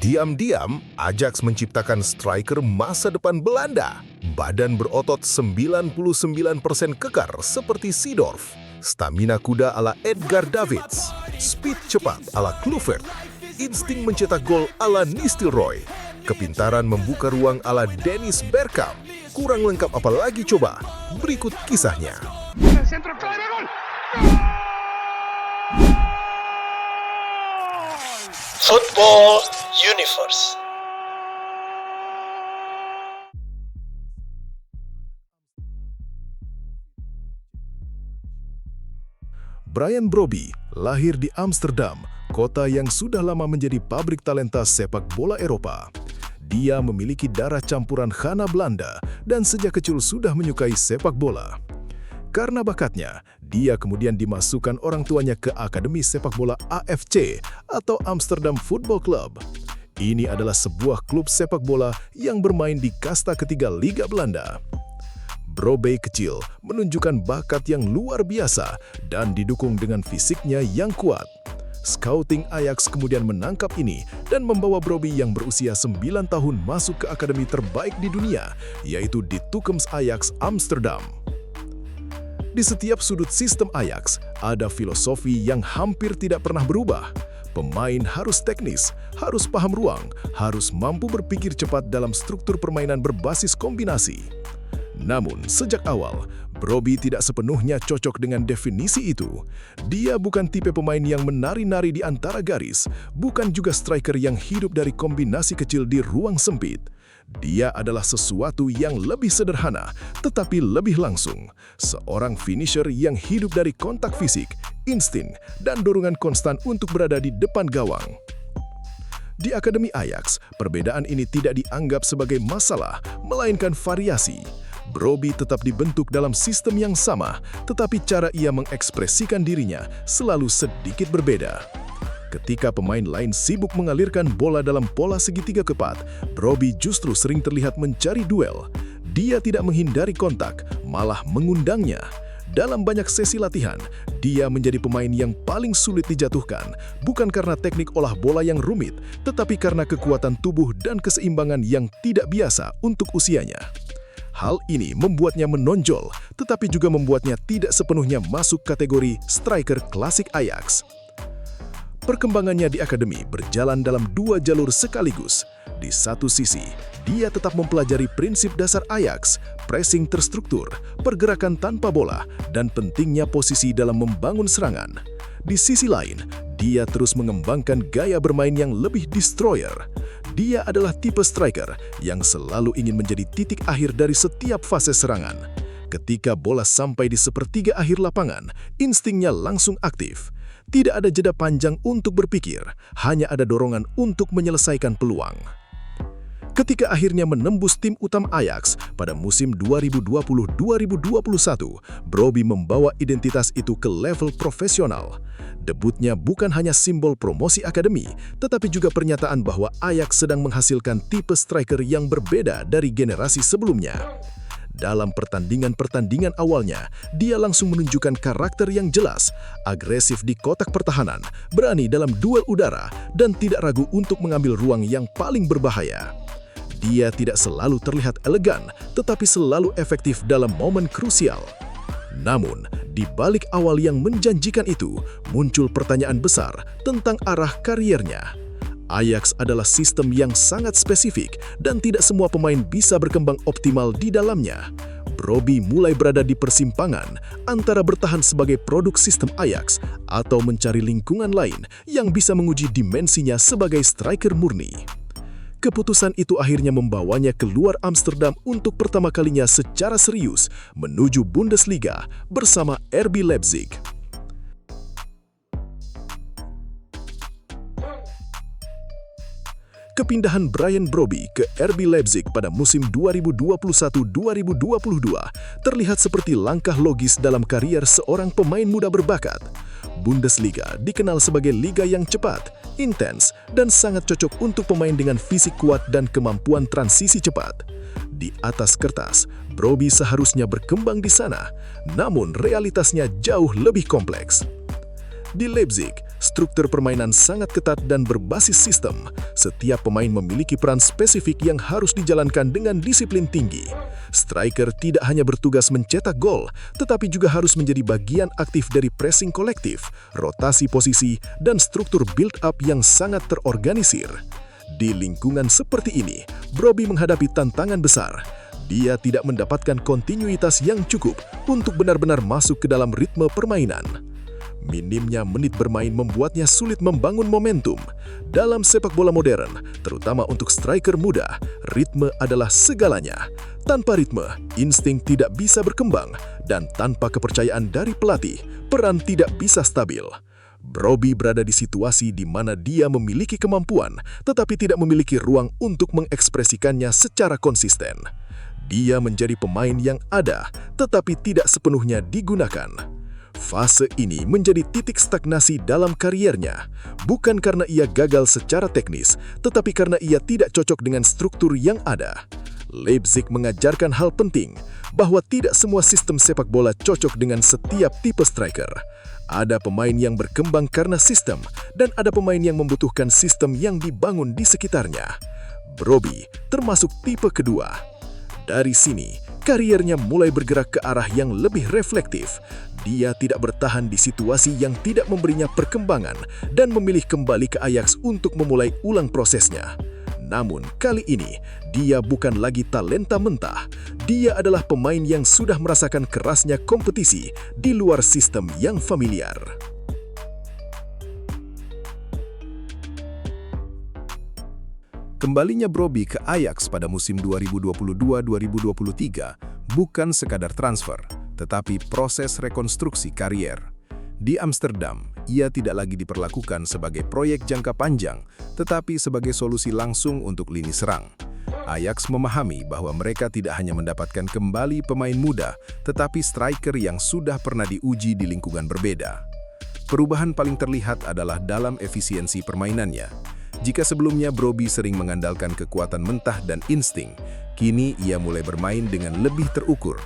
Diam-diam, Ajax menciptakan striker masa depan Belanda. Badan berotot 99% kekar seperti Seedorf. Stamina kuda ala Edgar Davids. Speed cepat ala Kluivert. Insting mencetak gol ala Nistelrooy. Kepintaran membuka ruang ala Dennis Bergkamp. Kurang lengkap apalagi coba? Berikut kisahnya. Football Universe. Brian Brobby lahir di Amsterdam, kota yang sudah lama menjadi pabrik talenta sepak bola Eropa. Dia memiliki darah campuran Ghana Belanda dan sejak kecil sudah menyukai sepak bola. Karena bakatnya, dia kemudian dimasukkan orang tuanya ke Akademi Sepak Bola AFC atau Amsterdam Football Club. Ini adalah sebuah klub sepak bola yang bermain di kasta ketiga Liga Belanda. Brobby kecil menunjukkan bakat yang luar biasa dan didukung dengan fisiknya yang kuat. Scouting Ajax kemudian menangkap ini dan membawa Brobby yang berusia 9 tahun masuk ke akademi terbaik di dunia, yaitu di Toekomst Ajax Amsterdam. Di setiap sudut sistem Ajax, ada filosofi yang hampir tidak pernah berubah. Pemain harus teknis, harus paham ruang, harus mampu berpikir cepat dalam struktur permainan berbasis kombinasi. Namun, sejak awal, Brobby tidak sepenuhnya cocok dengan definisi itu. Dia bukan tipe pemain yang menari-nari di antara garis, bukan juga striker yang hidup dari kombinasi kecil di ruang sempit. Dia adalah sesuatu yang lebih sederhana, tetapi lebih langsung. Seorang finisher yang hidup dari kontak fisik, insting, dan dorongan konstan untuk berada di depan gawang. Di Akademi Ajax, perbedaan ini tidak dianggap sebagai masalah, melainkan variasi. Brobby tetap dibentuk dalam sistem yang sama, tetapi cara ia mengekspresikan dirinya selalu sedikit berbeda. Ketika pemain lain sibuk mengalirkan bola dalam pola segitiga keempat, Brobby justru sering terlihat mencari duel. Dia tidak menghindari kontak, malah mengundangnya. Dalam banyak sesi latihan, dia menjadi pemain yang paling sulit dijatuhkan, bukan karena teknik olah bola yang rumit, tetapi karena kekuatan tubuh dan keseimbangan yang tidak biasa untuk usianya. Hal ini membuatnya menonjol, tetapi juga membuatnya tidak sepenuhnya masuk kategori striker klasik Ajax. Perkembangannya di akademi berjalan dalam dua jalur sekaligus. Di satu sisi, dia tetap mempelajari prinsip dasar Ajax, pressing terstruktur, pergerakan tanpa bola, dan pentingnya posisi dalam membangun serangan. Di sisi lain, dia terus mengembangkan gaya bermain yang lebih destroyer. Dia adalah tipe striker yang selalu ingin menjadi titik akhir dari setiap fase serangan. Ketika bola sampai di sepertiga akhir lapangan, instingnya langsung aktif. Tidak ada jeda panjang untuk berpikir, hanya ada dorongan untuk menyelesaikan peluang. Ketika akhirnya menembus tim utama Ajax pada musim 2020-2021, Brobby membawa identitas itu ke level profesional. Debutnya bukan hanya simbol promosi akademi, tetapi juga pernyataan bahwa Ajax sedang menghasilkan tipe striker yang berbeda dari generasi sebelumnya. Dalam pertandingan-pertandingan awalnya, dia langsung menunjukkan karakter yang jelas, agresif di kotak pertahanan, berani dalam duel udara, dan tidak ragu untuk mengambil ruang yang paling berbahaya. Dia tidak selalu terlihat elegan, tetapi selalu efektif dalam momen krusial. Namun, di balik awal yang menjanjikan itu, muncul pertanyaan besar tentang arah kariernya. Ajax adalah sistem yang sangat spesifik dan tidak semua pemain bisa berkembang optimal di dalamnya. Brobby mulai berada di persimpangan antara bertahan sebagai produk sistem Ajax atau mencari lingkungan lain yang bisa menguji dimensinya sebagai striker murni. Keputusan itu akhirnya membawanya keluar Amsterdam untuk pertama kalinya secara serius menuju Bundesliga bersama RB Leipzig. Kepindahan Brian Brobby ke RB Leipzig pada musim 2021-2022 terlihat seperti langkah logis dalam karier seorang pemain muda berbakat. Bundesliga dikenal sebagai liga yang cepat, intens, dan sangat cocok untuk pemain dengan fisik kuat dan kemampuan transisi cepat. Di atas kertas, Brobby seharusnya berkembang di sana, namun realitasnya jauh lebih kompleks. Di Leipzig, Struktur permainan sangat ketat dan berbasis sistem. Setiap pemain memiliki peran spesifik yang harus dijalankan dengan disiplin tinggi. Striker tidak hanya bertugas mencetak gol, tetapi juga harus menjadi bagian aktif dari pressing kolektif, rotasi posisi, dan struktur build-up yang sangat terorganisir. Di lingkungan seperti ini, Brobbey menghadapi tantangan besar. Dia tidak mendapatkan kontinuitas yang cukup untuk benar-benar masuk ke dalam ritme permainan. Minimnya menit bermain membuatnya sulit membangun momentum. Dalam sepak bola modern, terutama untuk striker muda, ritme adalah segalanya. Tanpa ritme, insting tidak bisa berkembang, dan tanpa kepercayaan dari pelatih, peran tidak bisa stabil. Brobbey berada di situasi di mana dia memiliki kemampuan, tetapi tidak memiliki ruang untuk mengekspresikannya secara konsisten. Dia menjadi pemain yang ada, tetapi tidak sepenuhnya digunakan. Fase ini menjadi titik stagnasi dalam kariernya, bukan karena ia gagal secara teknis, tetapi karena ia tidak cocok dengan struktur yang ada. Leipzig mengajarkan hal penting, bahwa tidak semua sistem sepak bola cocok dengan setiap tipe striker. Ada pemain yang berkembang karena sistem, dan ada pemain yang membutuhkan sistem yang dibangun di sekitarnya. Brobbey termasuk tipe kedua. Dari sini, kariernya mulai bergerak ke arah yang lebih reflektif. Dia tidak bertahan di situasi yang tidak memberinya perkembangan dan memilih kembali ke Ajax untuk memulai ulang prosesnya. Namun kali ini, dia bukan lagi talenta mentah. Dia adalah pemain yang sudah merasakan kerasnya kompetisi di luar sistem yang familiar. Kembalinya Brobbey ke Ajax pada musim 2022-2023 bukan sekadar transfer, tetapi proses rekonstruksi karier. Di Amsterdam, ia tidak lagi diperlakukan sebagai proyek jangka panjang, tetapi sebagai solusi langsung untuk lini serang. Ajax memahami bahwa mereka tidak hanya mendapatkan kembali pemain muda, tetapi striker yang sudah pernah diuji di lingkungan berbeda. Perubahan paling terlihat adalah dalam efisiensi permainannya. Jika sebelumnya Brobbey sering mengandalkan kekuatan mentah dan insting, kini ia mulai bermain dengan lebih terukur.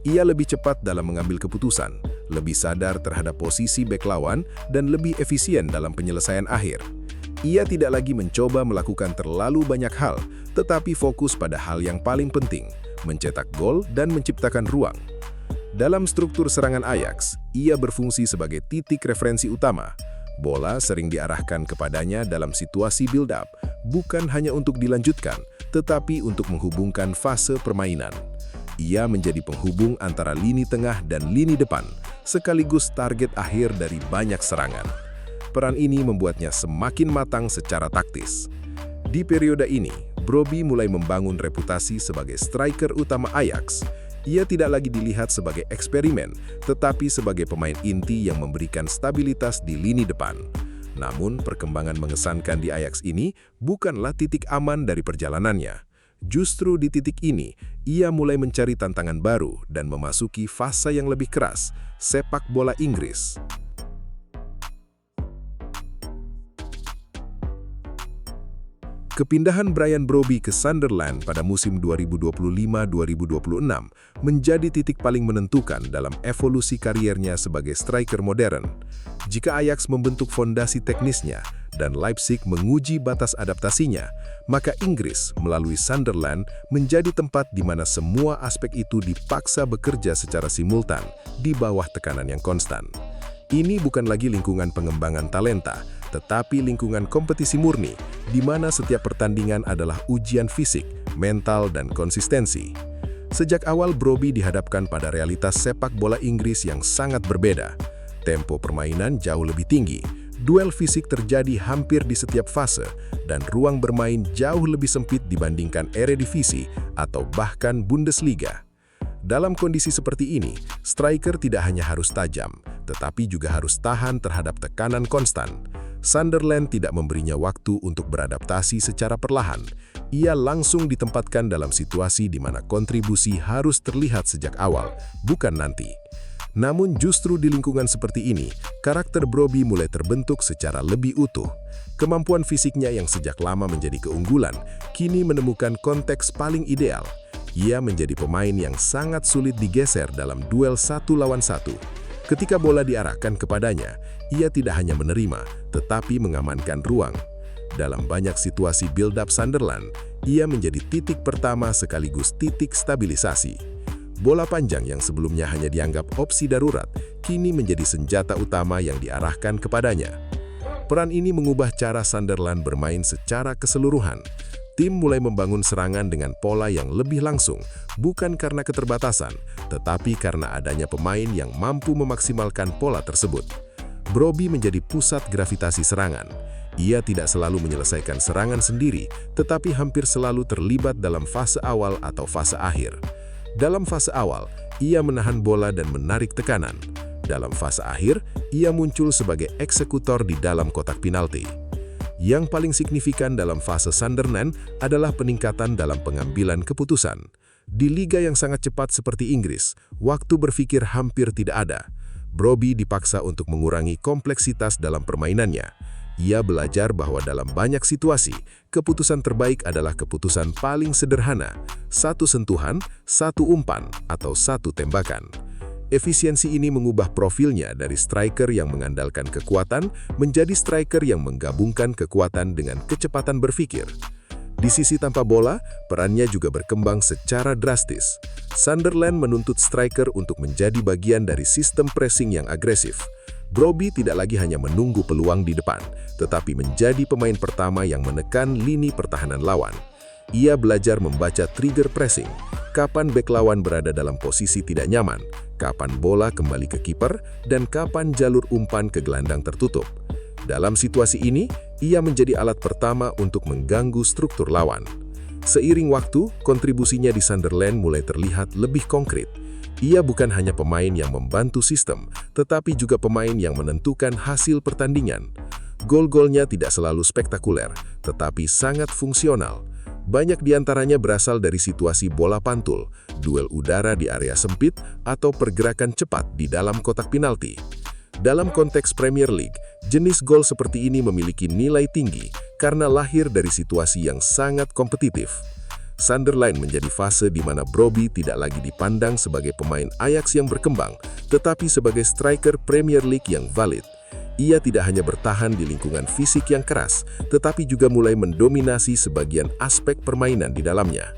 Ia lebih cepat dalam mengambil keputusan, lebih sadar terhadap posisi bek lawan, dan lebih efisien dalam penyelesaian akhir. Ia tidak lagi mencoba melakukan terlalu banyak hal, tetapi fokus pada hal yang paling penting, mencetak gol dan menciptakan ruang. Dalam struktur serangan Ajax, ia berfungsi sebagai titik referensi utama. Bola sering diarahkan kepadanya dalam situasi build-up, bukan hanya untuk dilanjutkan, tetapi untuk menghubungkan fase permainan. Ia menjadi penghubung antara lini tengah dan lini depan, sekaligus target akhir dari banyak serangan. Peran ini membuatnya semakin matang secara taktis. Di periode ini, Brobbey mulai membangun reputasi sebagai striker utama Ajax. Ia tidak lagi dilihat sebagai eksperimen, tetapi sebagai pemain inti yang memberikan stabilitas di lini depan. Namun, perkembangan mengesankan di Ajax ini bukanlah titik aman dari perjalanannya. Justru di titik ini, ia mulai mencari tantangan baru dan memasuki fase yang lebih keras, sepak bola Inggris. Kepindahan Bryan Brobbey ke Sunderland pada musim 2025-2026 menjadi titik paling menentukan dalam evolusi kariernya sebagai striker modern. Jika Ajax membentuk fondasi teknisnya dan Leipzig menguji batas adaptasinya, maka Inggris melalui Sunderland menjadi tempat di mana semua aspek itu dipaksa bekerja secara simultan di bawah tekanan yang konstan. Ini bukan lagi lingkungan pengembangan talenta, tetapi lingkungan kompetisi murni, di mana setiap pertandingan adalah ujian fisik, mental, dan konsistensi. Sejak awal Brobbey dihadapkan pada realitas sepak bola Inggris yang sangat berbeda. Tempo permainan jauh lebih tinggi, duel fisik terjadi hampir di setiap fase, dan ruang bermain jauh lebih sempit dibandingkan Eredivisie atau bahkan Bundesliga. Dalam kondisi seperti ini, striker tidak hanya harus tajam, tetapi juga harus tahan terhadap tekanan konstan. Sunderland tidak memberinya waktu untuk beradaptasi secara perlahan. Ia langsung ditempatkan dalam situasi di mana kontribusi harus terlihat sejak awal, bukan nanti. Namun justru di lingkungan seperti ini, karakter Brobbey mulai terbentuk secara lebih utuh. Kemampuan fisiknya yang sejak lama menjadi keunggulan, kini menemukan konteks paling ideal. Ia menjadi pemain yang sangat sulit digeser dalam duel 1 lawan 1. Ketika bola diarahkan kepadanya, ia tidak hanya menerima, tetapi mengamankan ruang. Dalam banyak situasi build-up Sunderland, ia menjadi titik pertama sekaligus titik stabilisasi. Bola panjang yang sebelumnya hanya dianggap opsi darurat, kini menjadi senjata utama yang diarahkan kepadanya. Peran ini mengubah cara Sunderland bermain secara keseluruhan. Tim mulai membangun serangan dengan pola yang lebih langsung, bukan karena keterbatasan, tetapi karena adanya pemain yang mampu memaksimalkan pola tersebut. Brobbey menjadi pusat gravitasi serangan. Ia tidak selalu menyelesaikan serangan sendiri, tetapi hampir selalu terlibat dalam fase awal atau fase akhir. Dalam fase awal, ia menahan bola dan menarik tekanan. Dalam fase akhir, ia muncul sebagai eksekutor di dalam kotak penalti. Yang paling signifikan dalam fase Sunderland adalah peningkatan dalam pengambilan keputusan. Di liga yang sangat cepat seperti Inggris, waktu berpikir hampir tidak ada. Brobbey dipaksa untuk mengurangi kompleksitas dalam permainannya. Ia belajar bahwa dalam banyak situasi, keputusan terbaik adalah keputusan paling sederhana, satu sentuhan, satu umpan, atau satu tembakan. Efisiensi ini mengubah profilnya dari striker yang mengandalkan kekuatan menjadi striker yang menggabungkan kekuatan dengan kecepatan berpikir. Di sisi tanpa bola, perannya juga berkembang secara drastis. Sunderland menuntut striker untuk menjadi bagian dari sistem pressing yang agresif. Brobbey tidak lagi hanya menunggu peluang di depan, tetapi menjadi pemain pertama yang menekan lini pertahanan lawan. Ia belajar membaca trigger pressing, kapan bek lawan berada dalam posisi tidak nyaman, kapan bola kembali ke kiper, dan kapan jalur umpan ke gelandang tertutup. Dalam situasi ini, ia menjadi alat pertama untuk mengganggu struktur lawan. Seiring waktu, kontribusinya di Sunderland mulai terlihat lebih konkret. Ia bukan hanya pemain yang membantu sistem, tetapi juga pemain yang menentukan hasil pertandingan. Gol-golnya tidak selalu spektakuler, tetapi sangat fungsional. Banyak diantaranya berasal dari situasi bola pantul, duel udara di area sempit, atau pergerakan cepat di dalam kotak penalti. Dalam konteks Premier League, jenis gol seperti ini memiliki nilai tinggi karena lahir dari situasi yang sangat kompetitif. Sunderland menjadi fase di mana Brobbey tidak lagi dipandang sebagai pemain Ajax yang berkembang, tetapi sebagai striker Premier League yang valid. Ia tidak hanya bertahan di lingkungan fisik yang keras, tetapi juga mulai mendominasi sebagian aspek permainan di dalamnya.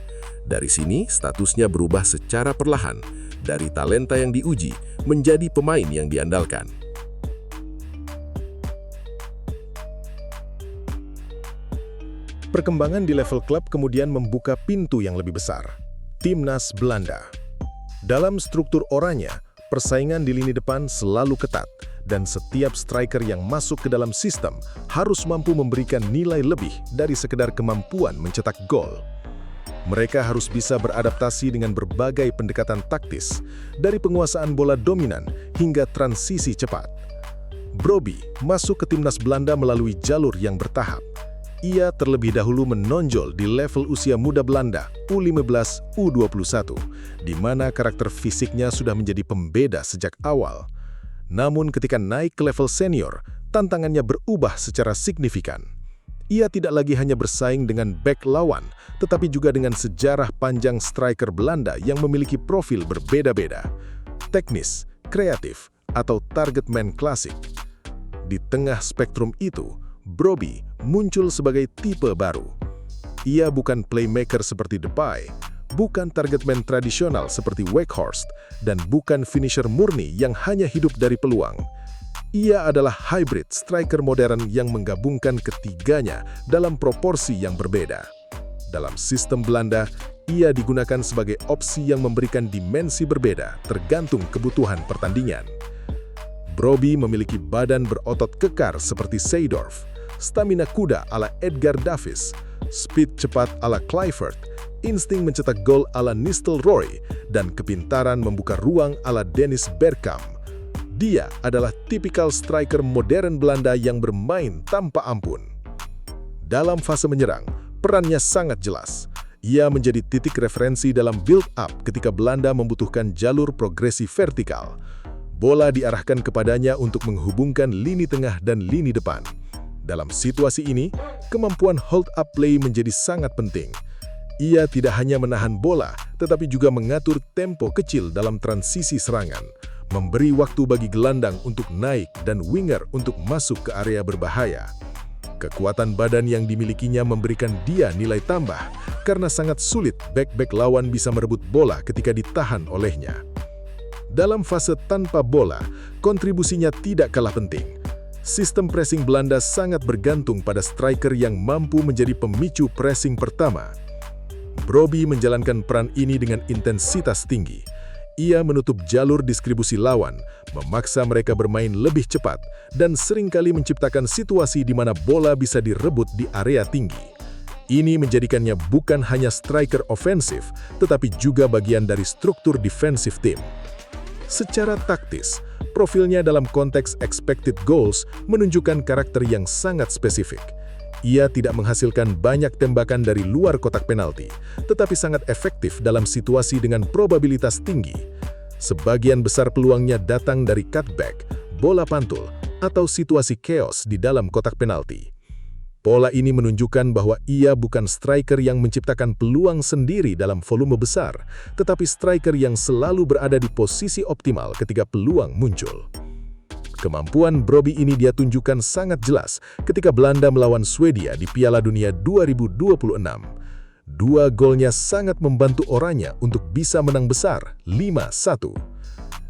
Dari sini, statusnya berubah secara perlahan, dari talenta yang diuji menjadi pemain yang diandalkan. Perkembangan di level klub kemudian membuka pintu yang lebih besar. Timnas Belanda. Dalam struktur oranye, persaingan di lini depan selalu ketat, dan setiap striker yang masuk ke dalam sistem harus mampu memberikan nilai lebih dari sekedar kemampuan mencetak gol. Mereka harus bisa beradaptasi dengan berbagai pendekatan taktis, dari penguasaan bola dominan hingga transisi cepat. Brobbey masuk ke timnas Belanda melalui jalur yang bertahap. Ia terlebih dahulu menonjol di level usia muda Belanda, U15, U21, di mana karakter fisiknya sudah menjadi pembeda sejak awal. Namun ketika naik ke level senior, tantangannya berubah secara signifikan. Ia tidak lagi hanya bersaing dengan bek lawan, tetapi juga dengan sejarah panjang striker Belanda yang memiliki profil berbeda-beda. Teknis, kreatif, atau target man klasik. Di tengah spektrum itu, Brobbey muncul sebagai tipe baru. Ia bukan playmaker seperti Depay, bukan target man tradisional seperti Weghorst, dan bukan finisher murni yang hanya hidup dari peluang. Ia adalah hybrid striker modern yang menggabungkan ketiganya dalam proporsi yang berbeda. Dalam sistem Belanda, ia digunakan sebagai opsi yang memberikan dimensi berbeda tergantung kebutuhan pertandingan. Brobbey memiliki badan berotot kekar seperti Seedorf, stamina kuda ala Edgar Davids, speed cepat ala Kluivert, insting mencetak gol ala Nistelrooy, dan kepintaran membuka ruang ala Dennis Bergkamp. Dia adalah tipikal striker modern Belanda yang bermain tanpa ampun. Dalam fase menyerang, perannya sangat jelas. Ia menjadi titik referensi dalam build-up ketika Belanda membutuhkan jalur progresi vertikal. Bola diarahkan kepadanya untuk menghubungkan lini tengah dan lini depan. Dalam situasi ini, kemampuan hold-up play menjadi sangat penting. Ia tidak hanya menahan bola, tetapi juga mengatur tempo kecil dalam transisi serangan, memberi waktu bagi gelandang untuk naik dan winger untuk masuk ke area berbahaya. Kekuatan badan yang dimilikinya memberikan dia nilai tambah karena sangat sulit bek-bek lawan bisa merebut bola ketika ditahan olehnya. Dalam fase tanpa bola, kontribusinya tidak kalah penting. Sistem pressing Belanda sangat bergantung pada striker yang mampu menjadi pemicu pressing pertama. Brobbey menjalankan peran ini dengan intensitas tinggi. Ia menutup jalur distribusi lawan, memaksa mereka bermain lebih cepat, dan seringkali menciptakan situasi di mana bola bisa direbut di area tinggi. Ini menjadikannya bukan hanya striker ofensif, tetapi juga bagian dari struktur defensif tim. Secara taktis, profilnya dalam konteks expected goals menunjukkan karakter yang sangat spesifik. Ia tidak menghasilkan banyak tembakan dari luar kotak penalti, tetapi sangat efektif dalam situasi dengan probabilitas tinggi. Sebagian besar peluangnya datang dari cutback, bola pantul, atau situasi chaos di dalam kotak penalti. Pola ini menunjukkan bahwa ia bukan striker yang menciptakan peluang sendiri dalam volume besar, tetapi striker yang selalu berada di posisi optimal ketika peluang muncul. Kemampuan Brobbey ini dia tunjukkan sangat jelas ketika Belanda melawan Swedia di Piala Dunia 2026. Dua golnya sangat membantu Oranye untuk bisa menang besar 5-1.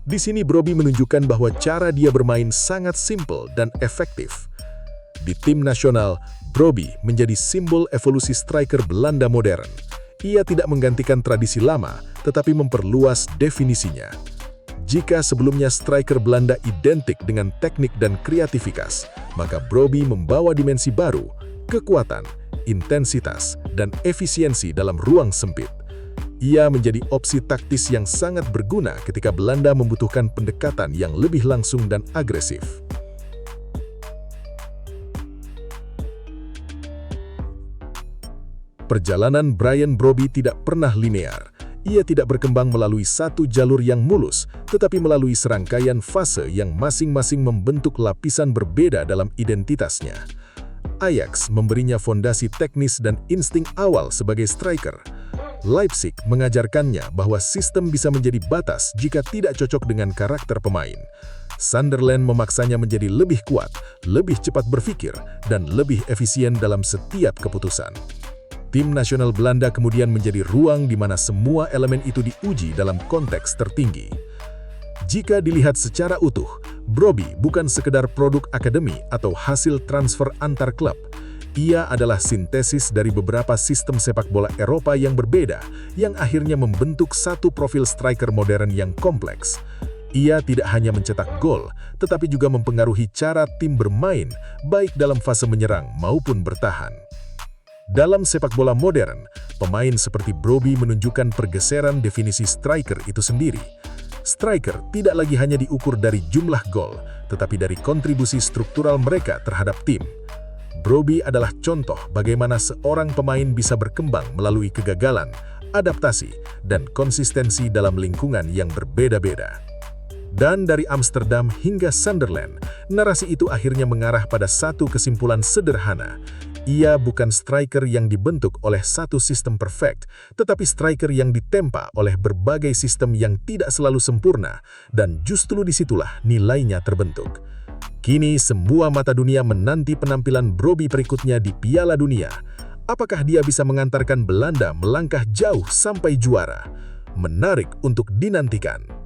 Di sini Brobbey menunjukkan bahwa cara dia bermain sangat simpel dan efektif. Di tim nasional, Brobbey menjadi simbol evolusi striker Belanda modern. Ia tidak menggantikan tradisi lama, tetapi memperluas definisinya. Jika sebelumnya striker Belanda identik dengan teknik dan kreativitas, maka Brobbey membawa dimensi baru, kekuatan, intensitas, dan efisiensi dalam ruang sempit. Ia menjadi opsi taktis yang sangat berguna ketika Belanda membutuhkan pendekatan yang lebih langsung dan agresif. Perjalanan Bryan Brobbey tidak pernah linear. Ia tidak berkembang melalui satu jalur yang mulus, tetapi melalui serangkaian fase yang masing-masing membentuk lapisan berbeda dalam identitasnya. Ajax memberinya fondasi teknis dan insting awal sebagai striker. Leipzig mengajarkannya bahwa sistem bisa menjadi batas jika tidak cocok dengan karakter pemain. Sunderland memaksanya menjadi lebih kuat, lebih cepat berpikir, dan lebih efisien dalam setiap keputusan. Tim nasional Belanda kemudian menjadi ruang di mana semua elemen itu diuji dalam konteks tertinggi. Jika dilihat secara utuh, Brobbey bukan sekedar produk akademi atau hasil transfer antar klub. Ia adalah sintesis dari beberapa sistem sepak bola Eropa yang berbeda, yang akhirnya membentuk satu profil striker modern yang kompleks. Ia tidak hanya mencetak gol, tetapi juga mempengaruhi cara tim bermain, baik dalam fase menyerang maupun bertahan. Dalam sepak bola modern, pemain seperti Brobbey menunjukkan pergeseran definisi striker itu sendiri. Striker tidak lagi hanya diukur dari jumlah gol, tetapi dari kontribusi struktural mereka terhadap tim. Brobbey adalah contoh bagaimana seorang pemain bisa berkembang melalui kegagalan, adaptasi, dan konsistensi dalam lingkungan yang berbeda-beda. Dan dari Amsterdam hingga Sunderland, narasi itu akhirnya mengarah pada satu kesimpulan sederhana. Ia bukan striker yang dibentuk oleh satu sistem perfect, tetapi striker yang ditempa oleh berbagai sistem yang tidak selalu sempurna, dan justru disitulah nilainya terbentuk. Kini semua mata dunia menanti penampilan Brobbey berikutnya di Piala Dunia. Apakah dia bisa mengantarkan Belanda melangkah jauh sampai juara? Menarik untuk dinantikan.